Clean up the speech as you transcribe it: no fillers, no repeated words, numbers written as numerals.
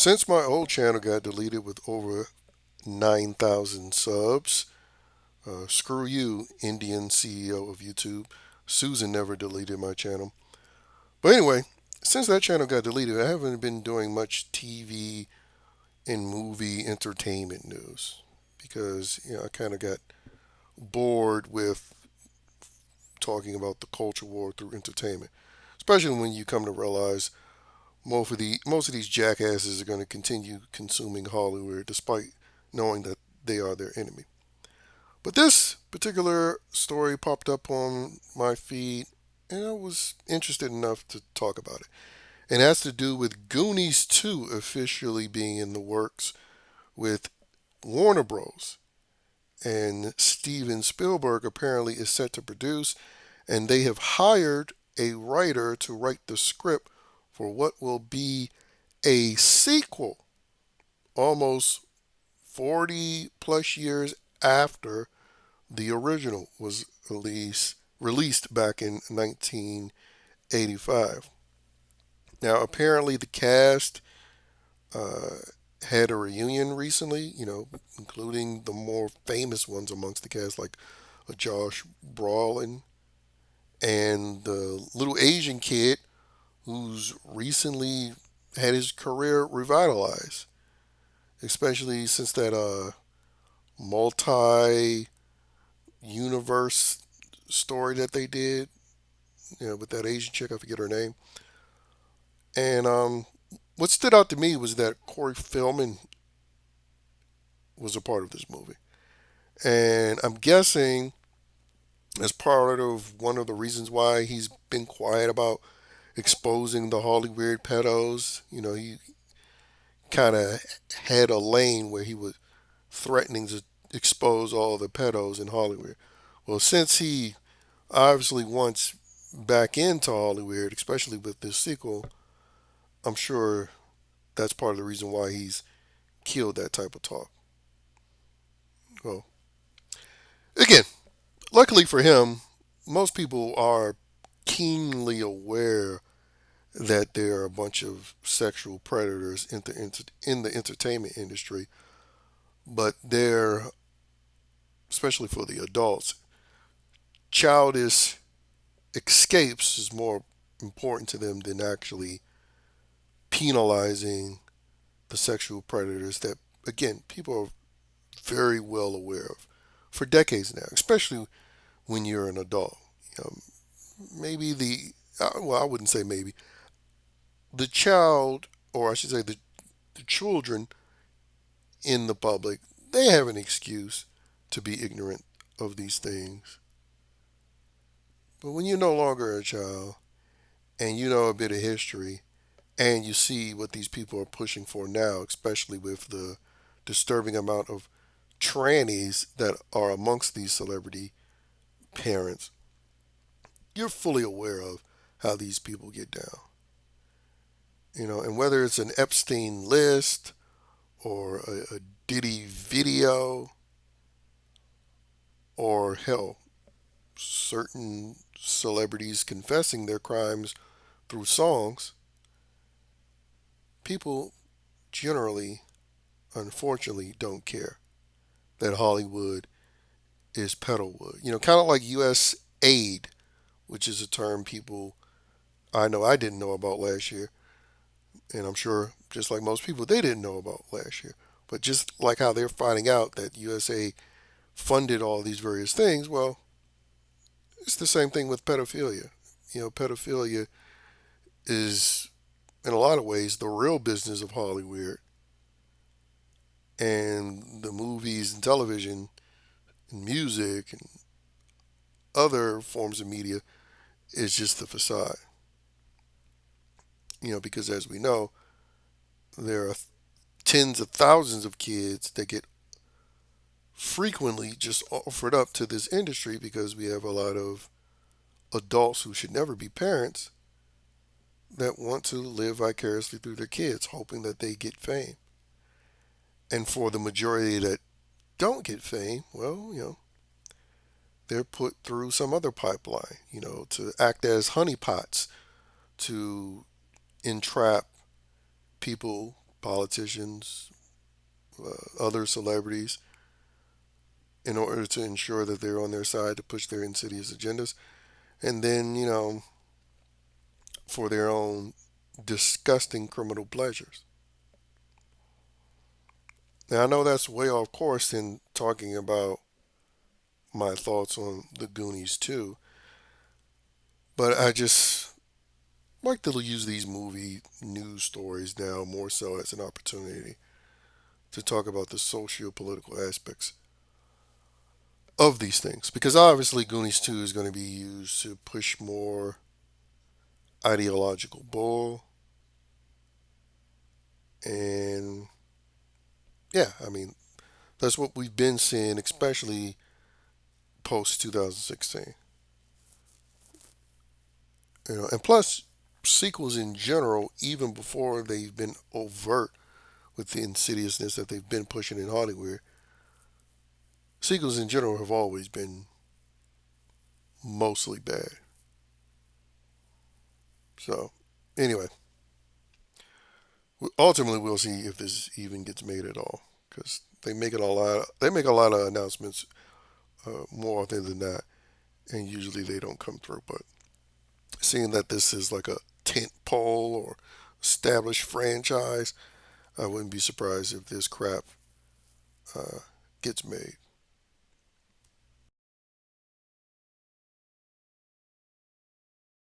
Since my old channel got deleted with over 9,000 subs, screw you, Indian CEO of YouTube. Susan never deleted my channel. But anyway, since that channel got deleted, I haven't been doing much TV and movie entertainment news because I kind of got bored with talking about the culture war through entertainment, especially when you come to realize most of these jackasses are going to continue consuming Hollywood despite knowing that they are their enemy. But this particular story popped up on my feed, and I was interested enough to talk about it. And it has to do with Goonies 2 officially being in the works with Warner Bros. And Steven Spielberg apparently is set to produce, and they have hired a writer to write the script for what will be a sequel almost 40 plus years after the original was released back in 1985. Now, apparently, the cast uh, had a reunion recently, including the more famous ones amongst the cast, like Josh Brolin and the little Asian kid who's recently had his career revitalized, especially since that multi universe story that they did, with that Asian chick. I forget her name. And what stood out to me was that Corey Feldman was a part of this movie. And I'm guessing as part of one of the reasons why he's been quiet about exposing the Hollywood pedos. He kind of had a lane where he was threatening to expose all the pedos in Hollywood. Well, since he obviously wants back into Hollywood, especially with this sequel, I'm sure that's part of the reason why he's killed that type of talk. Well, again, luckily for him, most people are keenly aware that there are a bunch of sexual predators in the entertainment industry, but they're, especially for the adults, childish escapes is more important to them than actually penalizing the sexual predators that, again, people are very well aware of for decades now, especially when you're an adult. Um, maybe well, I wouldn't say maybe, the child, or I should say the children in the public, they have an excuse to be ignorant of these things. But when you're no longer a child and you know a bit of history and you see what these people are pushing for now, especially with the disturbing amount of trannies that are amongst these celebrity parents, you're fully aware of how these people get down. And whether it's an Epstein list or a Diddy video or hell, certain celebrities confessing their crimes through songs, people generally, unfortunately, don't care that Hollywood is pedalwood. Kind of like U.S. aid, which is a term people I know I didn't know about last year, and I'm sure just like most people they didn't know about last year. But just like how they're finding out that USA funded all these various things, well, it's the same thing with pedophilia. Pedophilia is in a lot of ways the real business of Hollywood, and the movies and television and music and other forms of media is just the facade. Because as we know, there are tens of thousands of kids that get frequently just offered up to this industry because we have a lot of adults who should never be parents that want to live vicariously through their kids, hoping that they get fame. And for the majority that don't get fame, well, they're put through some other pipeline, to act as honeypots to entrap people politicians, other celebrities, in order to ensure that they're on their side to push their insidious agendas. And then, for their own disgusting criminal pleasures. Now, I know that's way off course in talking about my thoughts on the Goonies too, but I just like to use these movie news stories now more so as an opportunity to talk about the socio-political aspects of these things, because obviously Goonies 2 is going to be used to push more ideological bull, and yeah, I mean that's what we've been seeing, especially post 2016. And plus sequels in general, even before they've been overt with the insidiousness that they've been pushing in Hollywood, sequels in general have always been mostly bad. So, anyway, ultimately we'll see if this even gets made at all, because they make it a lot. They make a lot of announcements more often than not, and usually they don't come through. But seeing that this is like a tent pole or established franchise, I wouldn't be surprised if this crap uh, gets made.